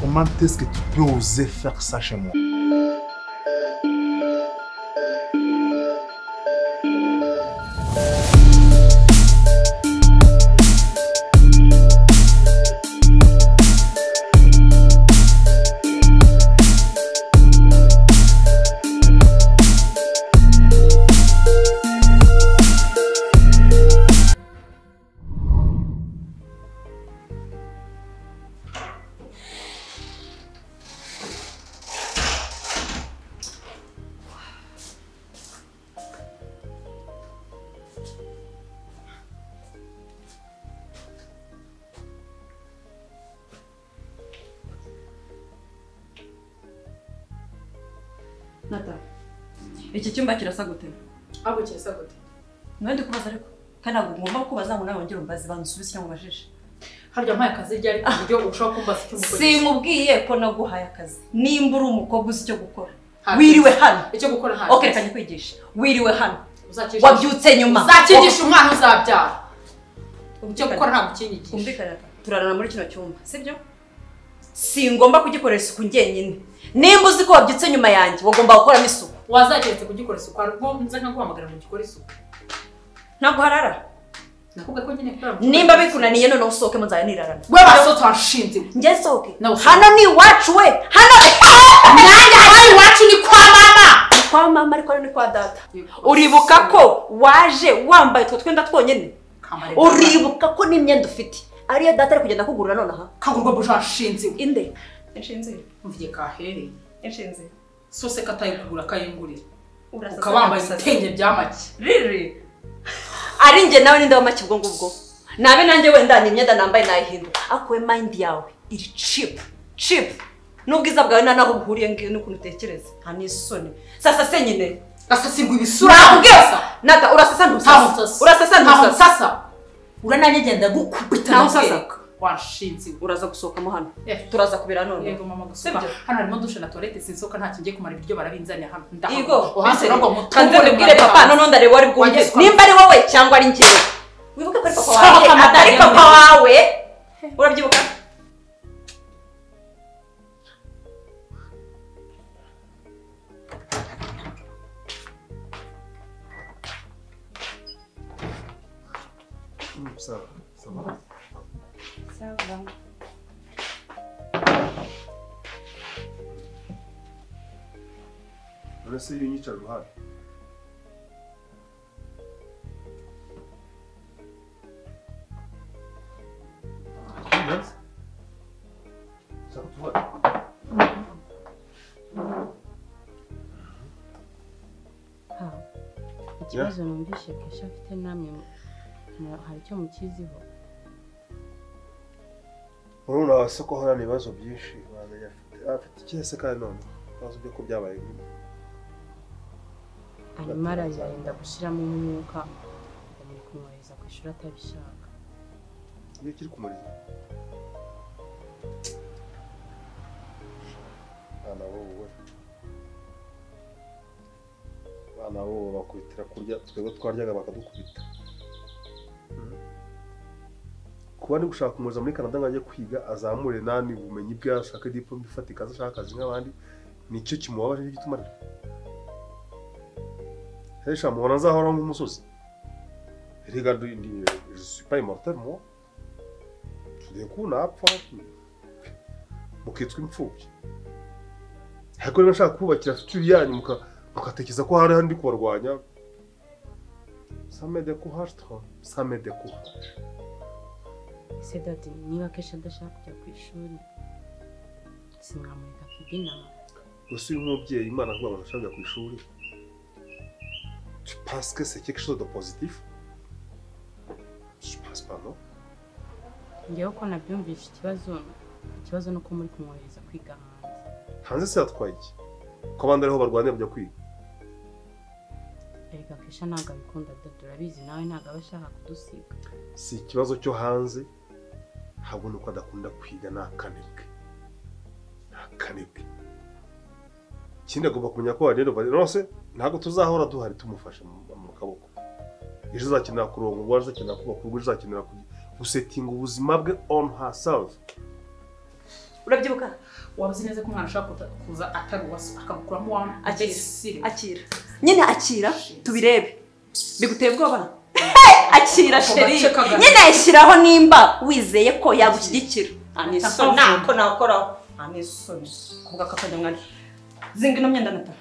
Comment est-ce que tu peux oser faire ça chez moi? Nata, iki cyumba kirasa gute? Abo kirasa gute? Nandi kubaza ariko kandi ntabwo ngomba kubaza ngo nawe wongere umbaze bansubize cyangwa bajije. Harya mpaye akazi ryari ku buryo ushobora kumbaza icyo mukora. Simubwiye ko naguhaye akazi. Nimba uri umukobwa uzi icyo gukora. Wiriwe hano. Icyo gukora hano. Okay, reka kwigisha. Wiriwe hano. Wabyutse nyuma. Uzakigisha umwana uzabyara. Icyo gukora ntabwo kinyigisha. Kumvikana turarana muri kino cyumba, sibyo? Singomba kugikoresha isuku ngenyine. Nimba uzi ko wabyutse nyuma yanjye, wagomba gukoramo isuku. Wazakiretse kugikora isuku, ariko nza nkaguhamagara mu gikora isuku. Ntabwo harara. Nakubwiye ko nyine kora. Nimba bikunaniye none usohoke mu nzaya nirarana. We basotse washinze. Nge sohoke. Hano ni iwacu we. Hano nanjye ari iwacu ni kwa mama. Kwa mama ariko ni kwa data. Uribuka ko waje wambaye two twenda twonyene? Uribuka ko n'imyenda ufite ariyo data ari kugenda kugurura none aha? Kagurwa buja washinze. Inde? Inshinze. Mvuye kahere. Inshinze. Sose kataye kugura kayengurira. Urasa ukabambaye ibitenge byamaki. Riri. Ari nge nawe ninde wamaki ubwo ngubwo. Nabe nanjye wenda ni imyenda nambaye nayihinduka. Akwe mind yawe iri cheap. N'ubwiza bwawe naho buhuriye ngiye n'ukuntu utekereza. Nta n'isoni. Sasa se nyine. Asasirwa ibisura. Nakubwesa. Nata urasasa ntusasa. Urasasa ntusasa. Urananyegenda gukubita naho sasa. Washinze. Uraza gusohokamo hano. Turaza kubira none. Yego mama gusohoka. Hano harimo dushe na toilette sinsohoka nta kingiye kumara ibiryo barabinzanya hano. Igo. Kanze mbwire papa none ndareba wari bwumve. Nimba ari wowe cyangwa ari njyewe. Wibuke ko ari papa wawe. Atari papa wawe. Urabyibuka? Sawa. Sawa. Uretse iyo unyicara uruhare. Yes. Ikibazo numvise Kesha afite namwe hari icyo mukiziho. Urabona wase ko hari ibibazo byinshi bamenya afite ikese kandi none bazo byo ko byabaye bimwe. Hanyuma aragenda gushyiramo umwuka mu kumwohereza ku ishuri atabishaka. Iyo kiri kumuriza. Bana bo bakubitira kurya twebwe twaryaga bakadukubita. Kuba ni gushaka kumuriza muri Canada ngaje kwiga azamure nani ubumenyi bwe ashaka diplome ifatika azashaka akazi nk'abandi nicyo kimubabaje n'igituma rero. Hesha mubona nzahora nk'umusozi. Regarde je suis pas immortel moi. Tout d'un coup napfa mukitwa imfubyi. Ariko rero nshaka kubakira future yanyu mukatekereza ko hari handi kubarwanya. Ça me décourage trop. Ça me décourage. Ese dati niba Kesha adashaka kujya ku ishuri sinamureka kwiga inama. Gusa uyu mubyeyi Imana kuba ngo ashaka ku ishuri. Tu penses que c'est quelque chose de positif? Je pense pas, non? Ngewe ko nabyumvishe ikibazo nuko muri kumwohereza kwiga hanze. Hanze se yatwaye iki? Ko abandi ariho barwanira kujya kwiga. Erega Kesha ntabwo abikunda dati urabizi nawe ntabwo aba ashaka kudusiga. Si ikibazo cyo hanze ahubwo nuko adakunda kwiga n'akanebwe. Ikindi agomba kumenya ko rero rwose ntabwo tuzahora duhari tumufasha mu kaboko. Ejo azakenera kurongorwa, azakenera kuba kurwa, azakenera gusettinga ubuzima bwe on herself. urabyibuka wabuze neza ko umwana ashaka kuza atari uwase akamukuramo wa akira nyine akira tubirebe biguteye ubwoba akira sheri nyine ayishyiraho nimba wizeye ko yagushyigikira anisoni nako nakoraho anisoni kuvuga ko akanyamwanya zinga ino myenda nata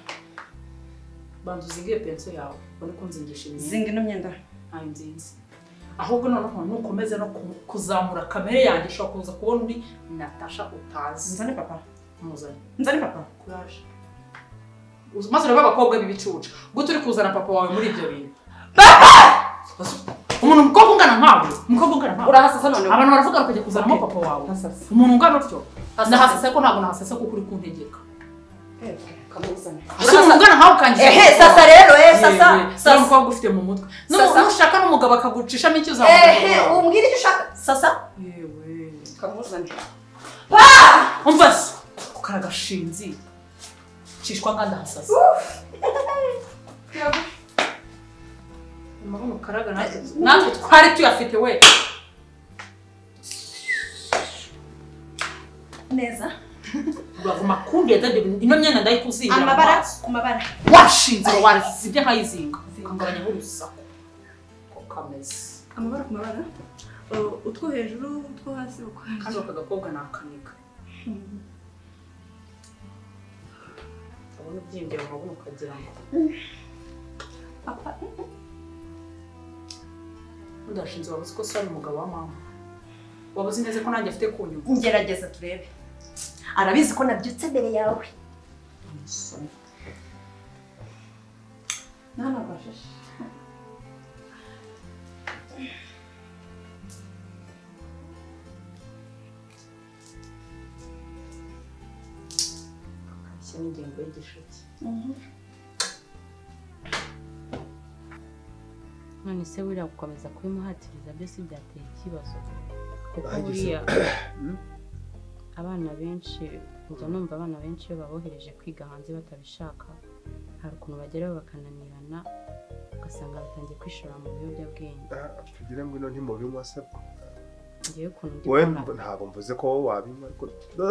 bantu zingiye penso yawe ubone ko nzingisha imyenda zinga ino myenda ntayo nzinzi ahubwo noneho nukomeza no kuzamura kamere yanjye ushobora kuza kubona undi Natasha utazi nzane papa nzane papa courage maze ureba abakobwa b'ibicuca gute uri kuzana papa wawe muri ibyo bintu papa umuntu umukobwa ungana nkawe urahasasa none abantu baravuga ngo kujya kuzanamo papa wawe umuntu ungana utyo nahasasa ko ntabwo nahasasa kuko uri kuntegeka umuntu ungana nkawe ukangiye sasa rero sasa umukobwa ufite mu mutwe nushaka n'umugabo akagucishamo icyo uzamubwira umbwira icyo ushaka sasa yewe kamuzane umva se ukaragashinzi cishwa nganda hasasa Mabuno karaga natwe twari tuyafite we neza uraguma kundeza ino myenda ndayikuzingira amabara ku mabara washinze warizibye nkayizinga ukangabanya nk'urusaku ko kameze amabara ku mabara utwo hejuru utwo hasi kandi aka gakobwa ni akaniga abona ubyinjira mabuno ukagira ngo papa ndashinze wabuze ko sari umugabo wa mama wabuze neza ko nanjye afite kunyuma ngerageza turebe arabizi ko nabyutse mbere yawe nana bashashe akashya n'ingengo y'igisheke none se wira gukomeza kubimuhatiriza byose byateye ikibazo kuko buriya abana benshi njya numva abana benshi iyo babohereje kwiga hanze batabishaka hari ukuntu bageraho bakananirana ugasanga batangiye kwishora mu biyobyabwenge tugira ngo ino ntimubinywa se ngewe ukuntu ndi wowe kubona ntabwo mvuze ko wowe wabinywa ariko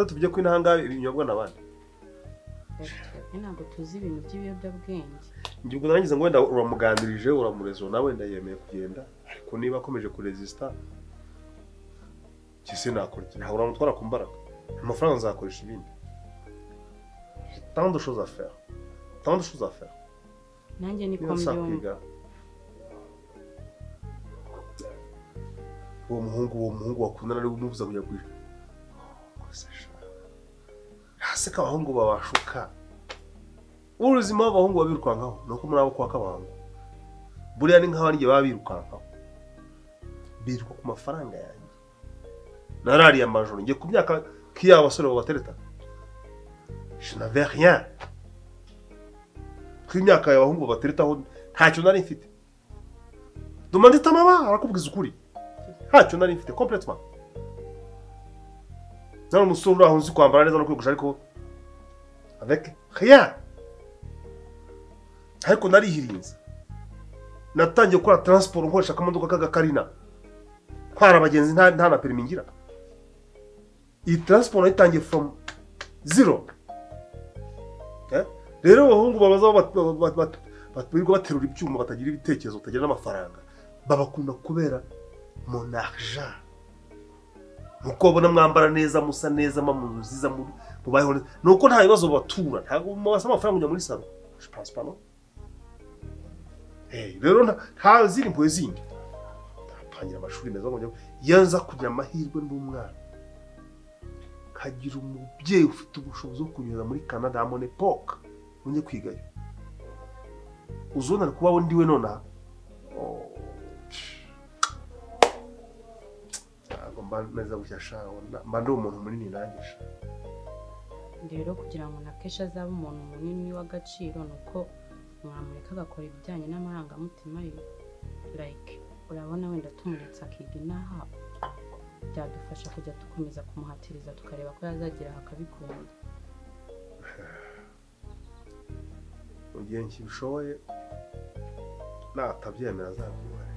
tuvuge ko inahanga ibinyobwa n'abandi ntabwo tuzi ibintu by'ibiyobyabwenge njye ubwo narangiza ngo wenda uramuganirije uramureza nawe wenda yemeye kugenda ariko niba akomeje kuresista kise nakora ntabwo uramutwara ku mbaraga amafaranga nzakoresha ibindi tant de choses à faire nanjye niko mbyumva uwo muhungu wakundana ari umubuza kujya kwiga hasi k'abahungu babashuka ubuzima bw'abahungu babirukankaho nuko muri abo kwa kabahungu buriya ni nk'abandi baba birukankaho biruka ku mafaranga yanjye narariye amajoro ngiye ku myaka k'iyaba basore babatereta je n'avais rien kw'imyaka y'abahungu babateretaho ntacyo nari mfite dumandita mama arakubwiza ukuri ntacyo nari mfite complètement nari umusore uri aho nzi kwambara neza no kwigusha ariko avec rien ariko narihirinze natangiye gukora transport nkoresha akamodoka k'agakarina ntwara abagenzi nta na permis ngira iyi transport nayitangiye from zero rero abahungu babaza birirwa baterura ibyuma batagira ibitekerezo batagira n'amafaranga babakunda kubera mon argent nuko babona mwambara neza musa neza mu nziza mubayeho neza nuko nta bibazo batura ntabwo mubasa amafaranga kujya muri salo je pense pas non rero nta ziri impuhwe zindi ndapangira amashuri meza ngo yanza kugira amahirwe n'umwana kagira umubyeyi ufite ubushobozi bwo kunyura muri Canada à mon époque unye kwigayo uzona kuba wundi we nona mba neza gucyasha mba ndi umuntu munini nangisha rero kugira ngo nakesha azabe umuntu munini w'agaciro nuko mwamureka agakora ibijyanye n'amarangamutima ye like urabona wenda tumuretse akiga inaha byadufasha kujya dukomeza kumuhatiriza tukareba ko yazagera akabikunda mu gihe nkibishoboye natabyemera azabyubahe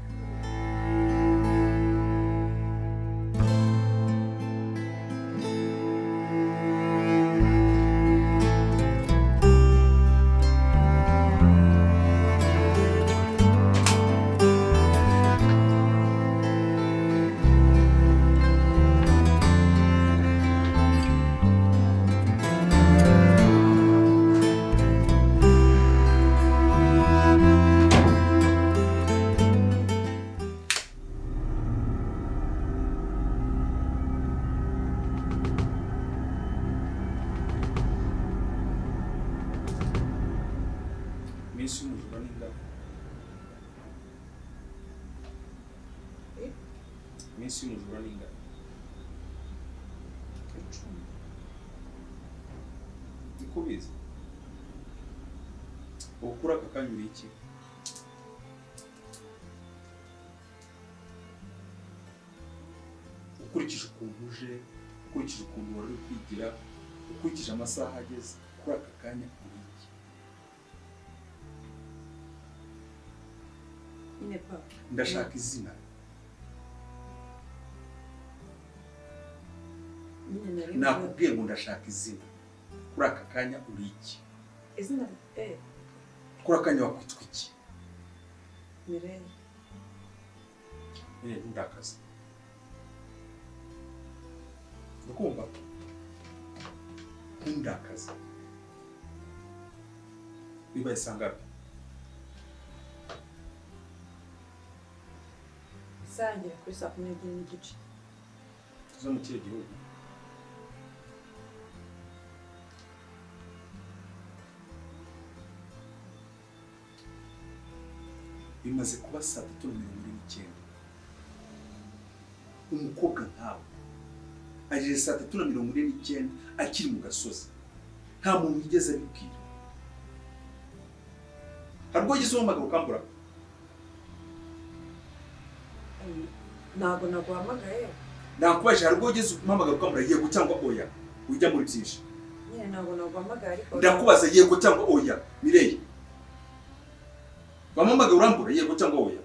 iminsi y'umujura ni ingana. 10. Niko bizi. Ukura aka kanya uri iki? Ukurikije ukuntu uje, ukurikije ukuntu wari kwigira, ukurikije amasaha ageze, kuri aka kanya uri iki? Nyine papa. Ndashaka izina. Nakubwiye ngo ndashaka izina. Kuri aka kanya uri iki? Izina Kuri aka kanya wakwitwa iki? Mireille. Ndakaza. Ndakumva? Ndakaza. Bibaye sangapi? Sangira kuri 12:30. Zo mu kihe gihugu? Bimaze kuba 3:49. Umukobwa nkawe aje 3:49 akiri mu gasozi. Nta muntu yigeze abibwira. Harwo gize umumagaro kambura. Ntago naguhamagaye. Nakubajije harwo gize umumagaro kambura yego cyangwa oya. Ujya muri byinshi. Nyine ntago naguhamagaye ariko Ndakubaza yego cyangwa oya. Mireille. Bamumagara urambura yego cyangwa oya.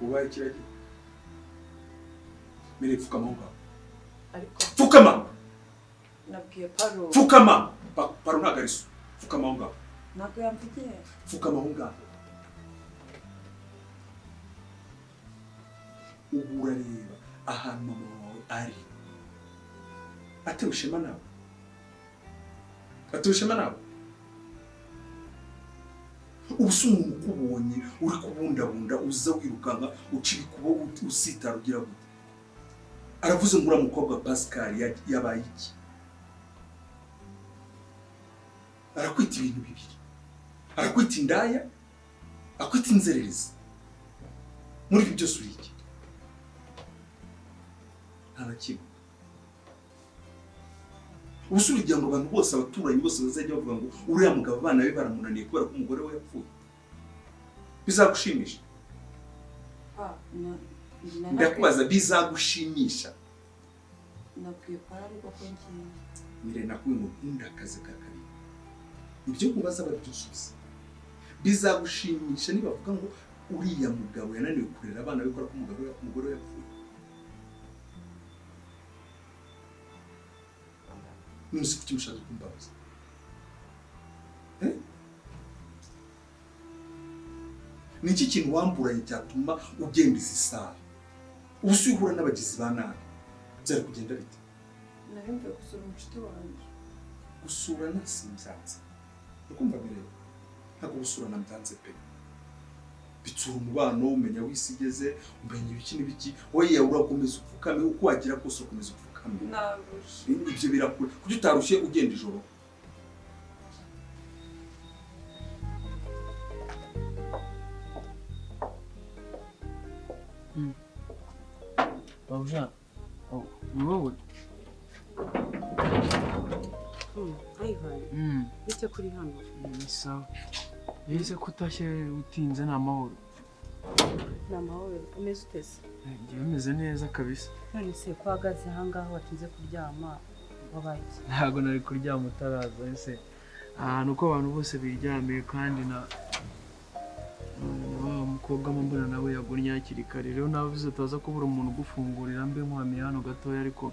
Ubaye kiragi. Mireille pfukama ngaho. ariko Pfukama. nabwiye Paro. Pfukama. Paro ntagariso. Pfukama ngaho. Ntabwo yampigiye. Pfukama ngaho. Ubu urareba ahantu mama wawe ari. Atewe ishema nawe. Atewe ishema nawe. Ubusa umuntu ukubonye uri kubundabunda uza wirukanga uciri kubo usitara ugira gute. Aravuze ngura mukobwa Pascal yabaye iki. Arakwita ibintu bibiri. Arakwita indaya, akwita inzererezi. Muri ibyo byose uri iki? Ntabakimwe. Ubusuri kugira ngo abantu bose abaturanyi bose bazajya bavuga ngo uriya mugabo abana be baramunaniye kubera ko umugore we yapfuye. Bizagushimisha. Ndakubaza bizagushimisha. Nabwiye Paro ariko ko ngiye. Mire nakuye ngo ndakaze kakari. Ibyo kubaza babyusubiza. Bizagushimisha niba bavuga ngo uriya mugabo yananiwe kurera abana be kubera ko umugore we yapfuye. Nusi kuki mushaka kumbabaza. Niki kintu wamburanye cyatuma ugenda isisara. Usihura n'abagizi ba nabi. Byari kugenda bite? Narimbe gusura umucuti wanjye. Gusura nasimbyatse. Ukumva bireba. Ntabwo gusura nambyatse pe. Bitsura umubano umenya wisigeze, umenya ibiki n'ibiki. Oya urakomeza upfukame uko wagira kose ukomeza upfukame. Narushe. Ibyo birakure. Kuki utarushye ugenda ijoro? Bauja. Wowe. Ivan. Bite kuri hano? Ni sawa. Yese kutashye utinze n'amahoro. N'amahoro. Umeze utese? Ngiye meze neza kabisa. None se ko hagaze hangaho watinze kuryama wabaye iki? Ntago nari kuryama utaraza ese. Nuko abantu bose biryamiye kandi na umukobwa mbona nawe yagunya hakiri kare. Rero navuze utaza kubura umuntu ugufungurira mbe nkwamiye hano gatoya ariko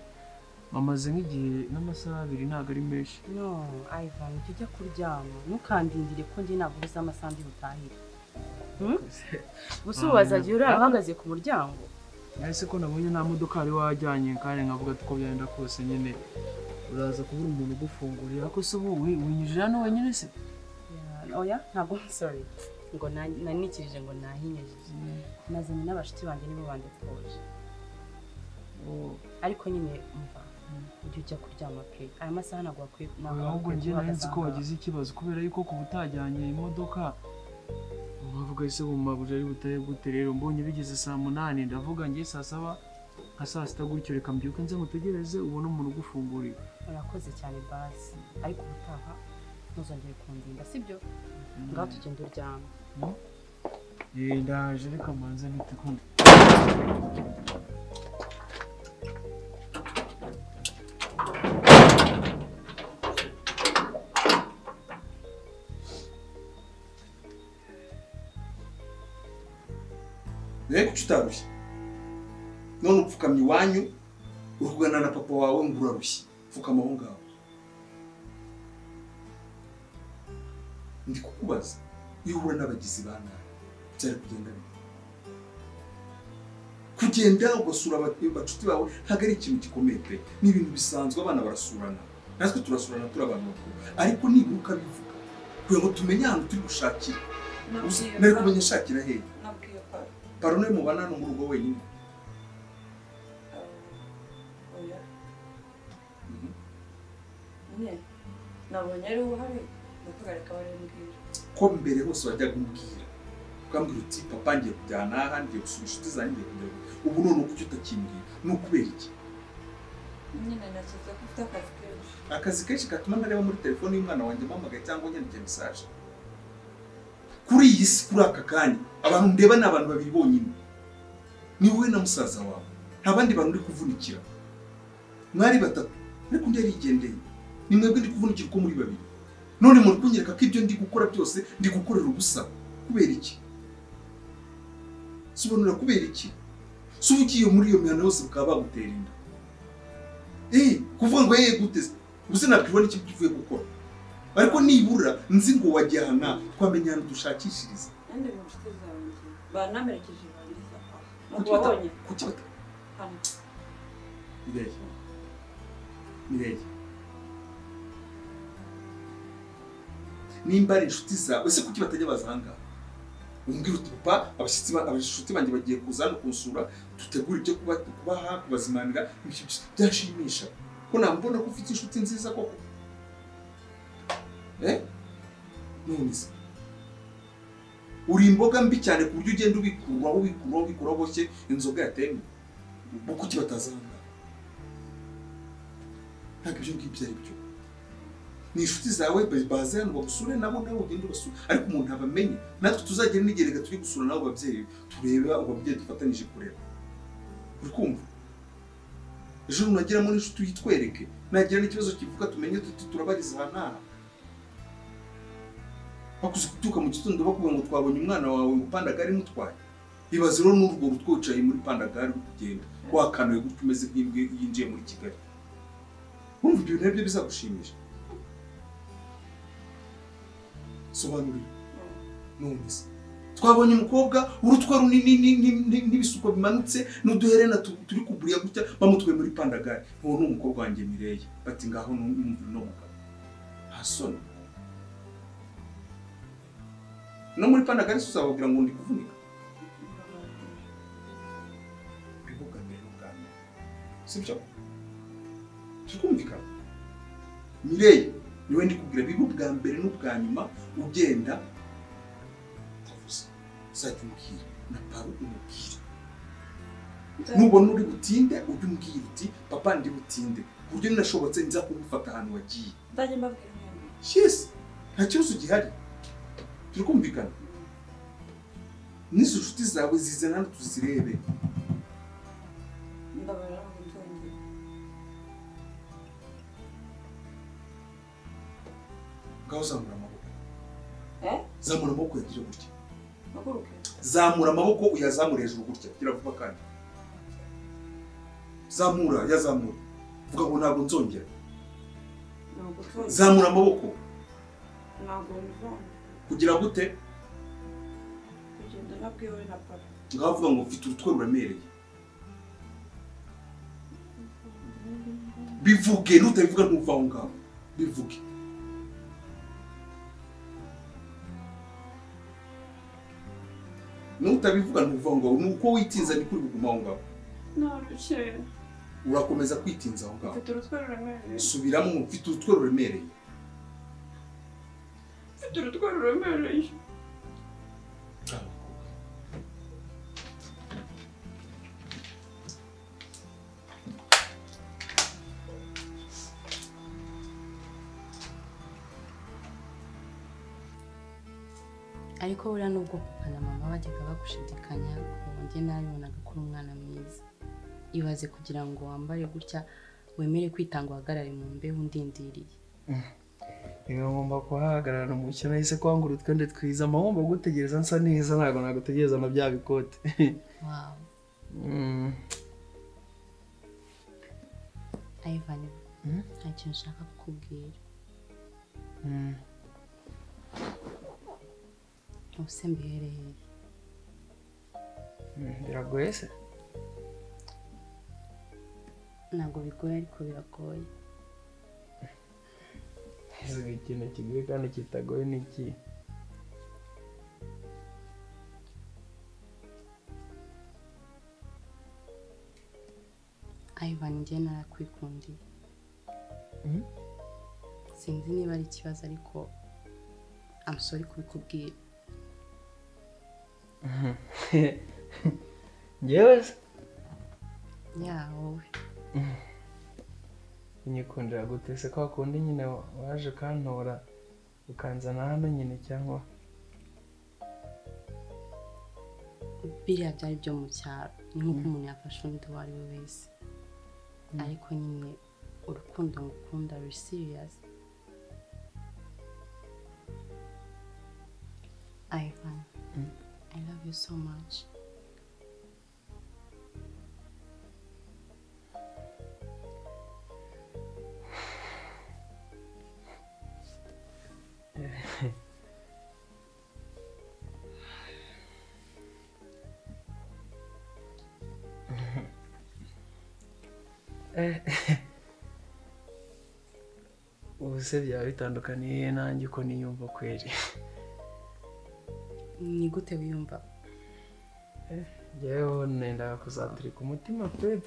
mamaze nk'igihe n'amasaha 2 ntago ari menshi. No, Ivan, ujya kuryama. Ntukandindire ko njye nagubuza amasaha ndi butahire. Gusa wazagiye urahagaze ku muryango. Ese ko nabonye nta modoka ari wajyanye kandi nkavuga ati ko byenda kose nyine uraza kubura umuntu ugufungurira ko se ubu winyujije hano wenyine se? Oya, ntabwo sorry. Ngo nanikirije ngo nahinyejeje. Nazanye n'abashiti banjye nibo bandetwoje. Ariko nyine umva ujye ujya kuryama pe aya masaha ntabwo wakwiye ahubwo njye nari nzi ko wagize ikibazo kubera yuko kuba utajyanye imodoka bavuga ese bumabuja ari butaye gute rero mbonye bigeze saa 8 ndavuga njye saa 7 nka saa 6 gutyo reka mbyuke nze ngutegereze ubone umuntu ugufungurira. urakoze cyane basi ariko ubutaha ntuzongere kundinda sibyo ngaho tugenda uryama. ndaje reka manze nite ko kuki utarushye none upfukamye iwanyu urukugana na papa wawe ngo urarushye pfukama aho ngaho ndi kukubaza iyo uhura n'abagizi ba nabi byari kugenda kugenda ugasura abacuti bawe ntabwo ari ikintu gikomeye pe ni ibintu bisanzwe abana barasurana natwe turasurana turi abantu bakuru ariko nibura ukabivuga kugira ngo tumenye ahantu turi gushakira nari kumenya shakira hehe parone mubana no mu rugo wenyine nabonye ari uhari ndakugareka barembwira ko mbere hose wajyaga umbwira ukambwira uti papa ngiye kujyana aha ngiye gusura inshuti zanjye ngiye kujya ubu none uko utakimbwira ni ukubera iki nyine nakiza ko ufite akazi kenshi akazi kenshi katuma ntareba muri telefone y'umwana wanjye mpamagaye cyangwa nyandike message kuri iyi si kuri aka kanya abantu ndeba ni abantu babiri bonyine ni wowe na musaza wawe nta bandi bantu uri kuvunikira mwari batatu ariko undi yarigendeye ni mwebwe ndi kuvunikira uko muri babiri none muri kunyereka ko ibyo ndi gukora byose ndi gukorera ubusa kubera iki sobanura kubera iki so ugiye muri iyo mihana yose bakaba bagutera inda kuvuga ngo guteze ubuse nakwibona iki uvuye gukora ariko nibura nzi ngo wajya hana twamenyana dushakishiriza andi mu nshuti zanjye banamerekeje bangiza mubonye kuki bata hano Mireye nimba ari inshuti zawe ese kuki batajya bazanga umbwira uti papa abashuti banjye bagiye kuza no kunsura dutegura ibyo kubaha kubazimanira byashimisha ko nambona ko ufite inshuti nziza koko nonese uri imboga mbi cyane ku buryo ugenda ubikuraho boshye inzoga yatemye kuki batazanga ntabwo ibyo ngibyo ari byo ni inshuti zawe baze hano bagusure nabo nawe ugenda ubasura ariko umuntu abamenye natwe tuzagera n'igerega turi gusura nabo babyeyi tureba ababyeyi dufatanije kureba uri kumva ejo nagiramo n'inshuti uyitwereke nagira n'ikibazo kivuga tumenye tuti turabariza aha n'aha bakuze kubyuka mu gitondo bakubwira ngo twabonye umwana wawe mu pandagari mutwaye ibaze rero n'urwo rutwicaye muri pandagari uri kugenda wakanuye gutyo umeze nk'imbwa yinjiye muri Kigali wumva ibyo bintu nabyo bizagushimisha sobanurira nonese twabonye umukobwa urutwa runini n'ibisuko bimanutse n'uduherena turi kuburiya gutya bamutwaye muri pandagari uwo ni umukobwa wanjye Mireye bati ngaho numva no mugabo hasoni no muri pandagari uzababwira ngo ndi kuvunika bivuga mbere n'ubwami sibyo tukumvikana Mireye niwe ndi kubwira bibu bwa mbere n'ubwa nyuma ugenda tavuze uzajya umbwira na paro umubwira nubona uri butinde ujye umbwira uti papa ndi butinde ku buryo ninashobotse nza kugufata ahantu wagiye ndajya mbabwira mwembi yes nta kibazo gihari turikumvikana n'izo nshuti zawe zizana hano tuzirebe ndabara nzongera ngaho zamura amaboko zamura amaboko yagira gutya maguruke zamura amaboko uyazamura hejuru gutya gira vuba kandi zamura yazamura vuga ngo ntabwo nzongera zamura amaboko ntabwo nzongera kugira gute kugenda nabwiwe na papa ngaho vuga ngo mfite urutwe ruramereye bivuge nutabivuga ntuva aho ngaho bivuge nutabivuga ntuva aho ngaho nuko witinza ni kuri buguma aho ngaho urakomeza kwitinza aho ngaho. Mfite urutwe ruremereye. Subiramo mfite urutwe ruremereye. Mfite urutwe ruremereye. ariko buriya nubwo papa na mama bajyaga bagushidikanya njye nabibonaga ko uri umwana mwiza. Ibaze kugira ngo wambare gutya wemere kwitanga uhagarare mu mbeho undindiriye. Niba ngomba kuhahagarara mu cyo nahise kwangura utwende twiza mama ngomba gutegereza nsa neza ntabwo nagutegereza na bya bikote. Wow. Ivan, nta kintu nshaka kukubwira. Ubuse mbihereye. Biragoye se? Ntabwo bigoye ariko biragoye. Ikintu kigoye kandi kitagoye ni iki? Ivan, njye narakwikundiye. Sinzi niba ari ikibazo ariko I'm sorry kubikubwira. Njyewe se? Wowe. Unyikundira gute se kwa kundi nyine waje kantora ukanzana hano nyine cyangwa? Biriya byari byo mu cyaro. Ni nk'uko umuntu yafashe undi uwo ari we wese. Ariko nyine urukundo ngukunda ruri serious. Ivan, I love you so much. Ubuse byaba bitandukaniye nanjye uko niyumva kweri. Ni gute wiyumva? Njyewe nenda kuzaturika umutima pe.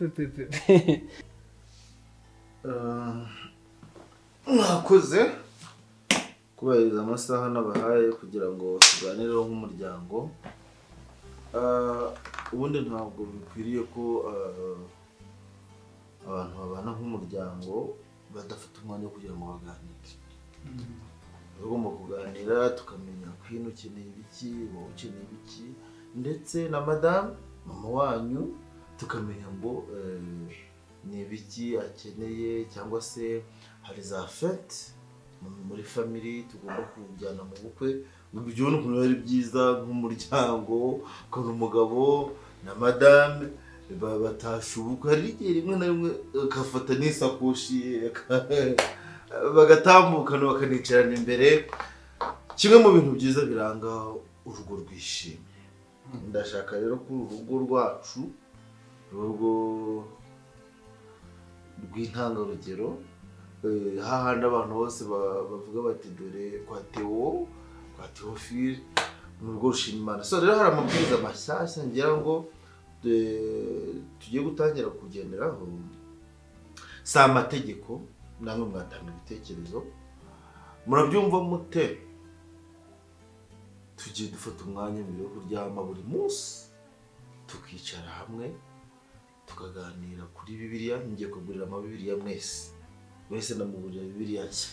Mwakoze kubahiriza amasaha n'abahaye kugira ngo tuganireho nk'umuryango. Ubundi ntabwo bikwiriye ko abantu babana nk'umuryango badafite umwanya wo kugira ngo baganire. Tugomba kuganira tukamenya kwino ukeneye ibiki, wowe ukeneye ibiki, ndetse na madame mama wanyu tukamenya ngo ni ibiki akeneye, cyangwa se hari za fete muri family tugomba kujyana mu bukwe. Ibyo ni ukuntu ari byiza nk'umuryango, ukabona umugabo na madame batashubuka. Hari igihe rimwe na rimwe akafata n'isakoshi bagatambukana bakanicarana imbere. Kimwe mu bintu byiza biranga urugo rwishimye. Ndashaka rero ko urugo rwacu urugo rw'intangarugero, hahandi abantu bose bavuga bati dore kwa Theophile mu rugo rushima Imana. So rero hari amabwiriza mashyashya ngira ngo tugiye gutangira kugenderaho. Si amategeko, namwe mwatanga ibitekerezo. Murabyumva mute? Tugiye dufata umwanya mbere yo kuryama buri munsi tukicara hamwe tukaganira kuri Bibiliya. Ngiye kugurira amabibiliya mwese namugurira Bibiliya nshya.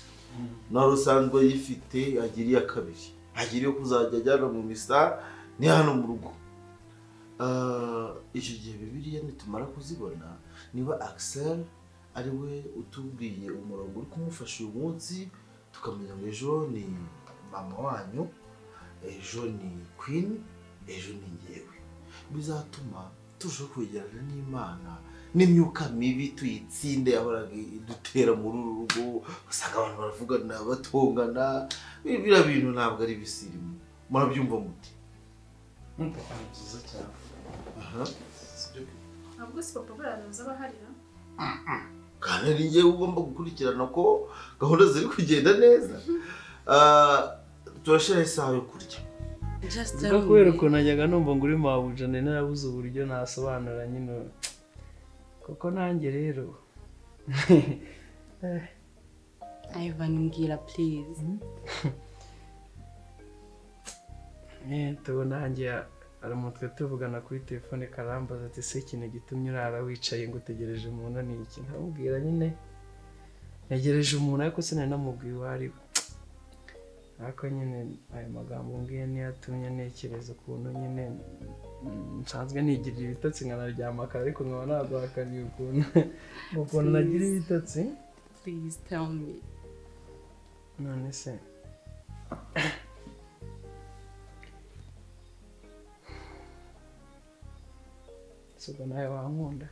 Nawe usanzwe yifite agira iya kabiri, agira iyo kuzajya ajyana mu misa ni hano mu rugo. Icyo gihe Bibiliya nitumara kuzibona, niba Axel ari we utubwiye umurongo uri kumufasha uyu munsi, tukamenya ngo ejo ni mama wanyu, ejo ni Queen, ejo ni njyewe. Bizatuma turushaho kwegerana n'Imana, n'imyuka mibi tuyitsinde yahoraga idutera muri uru rugo. Usanga abantu baravugana batongana, biriya bintu ntabwo ari bisirimu. Murabyumva muti? Byiza cyane. Ntabwo si papa baraza baharira. Kandi ari njyewe ugomba gukurikirana ko gahunda ziri kugenda neza. Turashira isaha yo kurya. Kubera ukuntu najyaga numva ngo uri mabuja narabuze uburyo nasobanura nyine kuko nanjye rero Ivan mbwira please. tubona nanjye ari umutwe tuvugana kuri telefone karambaza ati se ikintu gitumye urara wicaye ngo utegereje umuntu ni iki ntamubwira nyine negereje umuntu ariko sinari namubwiye uwo ari we ariko nyine ayo magambo mbwiye niyo yatumye ntekereza ukuntu nyine nsanzwe nigirira ibitotsi nkanaryama kare ariko nkaba naguhakaniye ukuntu nagira ibitotsi. Please tell me. none se suba nawe wankunda?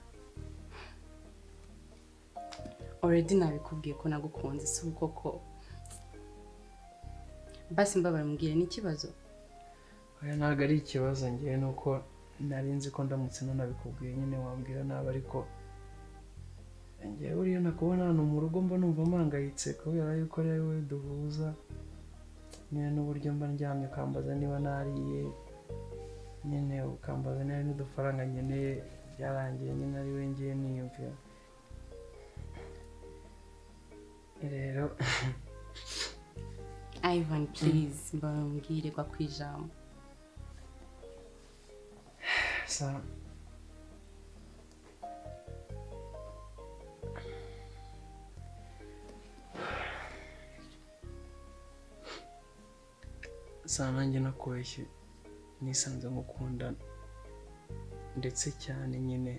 Already nabikubwiye ko nagukunze si uko ko basi mbabara mbwire n'ikibazo. Oya ntabwo ari ikibazo ngiye nuko nari nzi ko ndamutse nanabikubwiye nyine wambwira nabi ariko ngiye buriya nakubona hano mu rugo mba numva mpangayitse kubera yuko ari wowe duhuza nyine n'uburyo mba ndyamye ukambaza niba nariye nyine ukambaza niba n'udufaranga nkeneye byarangiye nyine ari we ngiye niyumvira rero Ivan please mbabwire kwa kwijambo. sa nanjye nakoshye nisanze ngukunda ndetse cyane nyine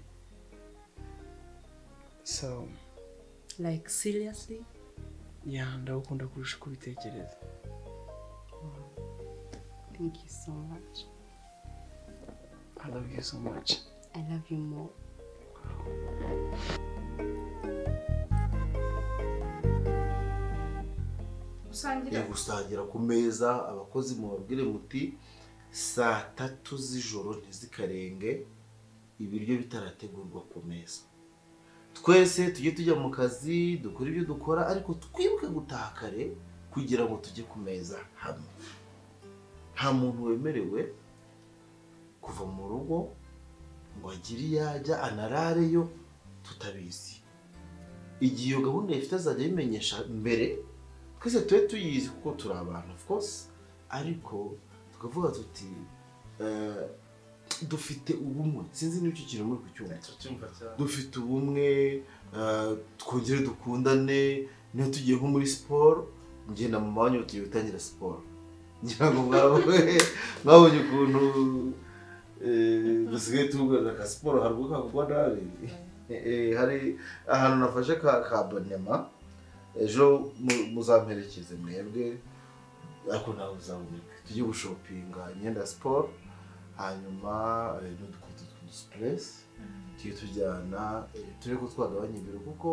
so Like seriously? ndagukunda kurusha uko ubitekereza. Thank you so much. I love you so much. I love you more. gusangira ku meza abakozi mubabwire muti 3:00 z'ijoro ntizikarenge ibiryo bitarategurwa ku meza. Twese tujye tujya mu kazi dukora ibyo dukora ariko twibuke gutaha kare kugira ngo tujye ku meza hamwe. Nta muntu wemerewe kuva mu rugo ngo agire yajya anarareyo tutabizi. Igihe iyo gahunda ifite azajya bimenyesha mbere twese tube tuyizi kuko turi abantu of course ariko tukavuga tuti dufite ubumwe sinzi n'icyo kintu muri kucyumva dufite ubumwe twongere dukundane niyo tugiye nko muri siporo njye na mama wanyu tugiye gutangira siporo ngira ngo mwabonye ukuntu dusigaye tugana ka siporo haruguru kakugwa nabi hari ahantu nafashe ka abonema ejo muzamperekeze mwebwe ariko nawe uzaboneka tujye gushopinga imyenda ya siporo hanyuma n'udukweto tw'udusipuresi tujye tujyana turebe ko twagabanya ibiro kuko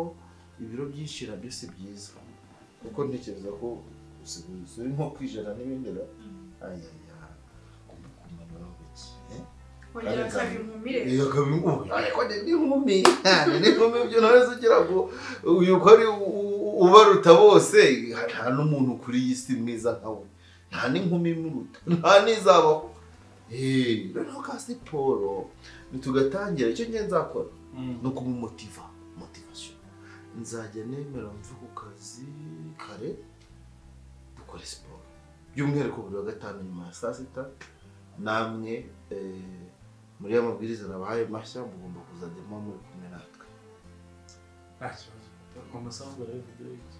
ibiro byinshi nabyo si byiza kuko ntekereza ko uri nko kwijana n'ibindi n'inkumi ibyo nawe ugira ngo uyu ko ari ubaruta bose nta n'umuntu kuri iyi si mwiza nkawe nta n'inkumi imuruta nta n'izabaho noneho ka siporo ntitugatangira icyo ngiye nzakora ni ukumumotiva motivasiyo nzajya nemera mve ku kazi kare dukore siporo by'umwihariko buri wa gatanu nyuma ya saa sita namwe muri ya mabwiriza nabahaye mashya mugomba kuzajya muba muri kumwe natwe nta kibazo amasambu arabivugira iki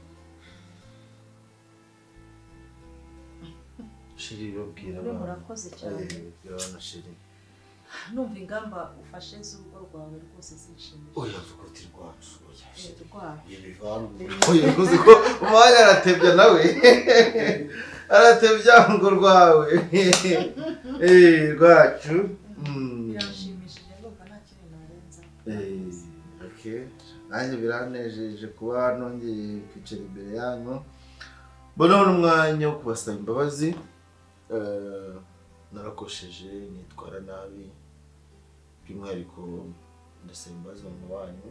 shiri babwira murakoze cyane birabana shiri numva ingamba ufashe z'urugo rwawe rwose zishimishije oya vuga uti rwacu rwawe oya uzi ko umwanya aratebya nawe aratebya ngo rwawe rwacu birashimishije numva nta kintu narenza okay nanjye biranejeje kuba nongeye kwicara imbere yanyu mbona umwanya wo kubasaba imbabazi narakosheje nitwara nabi by'umwihariko ndasaba imbabazi mu banyu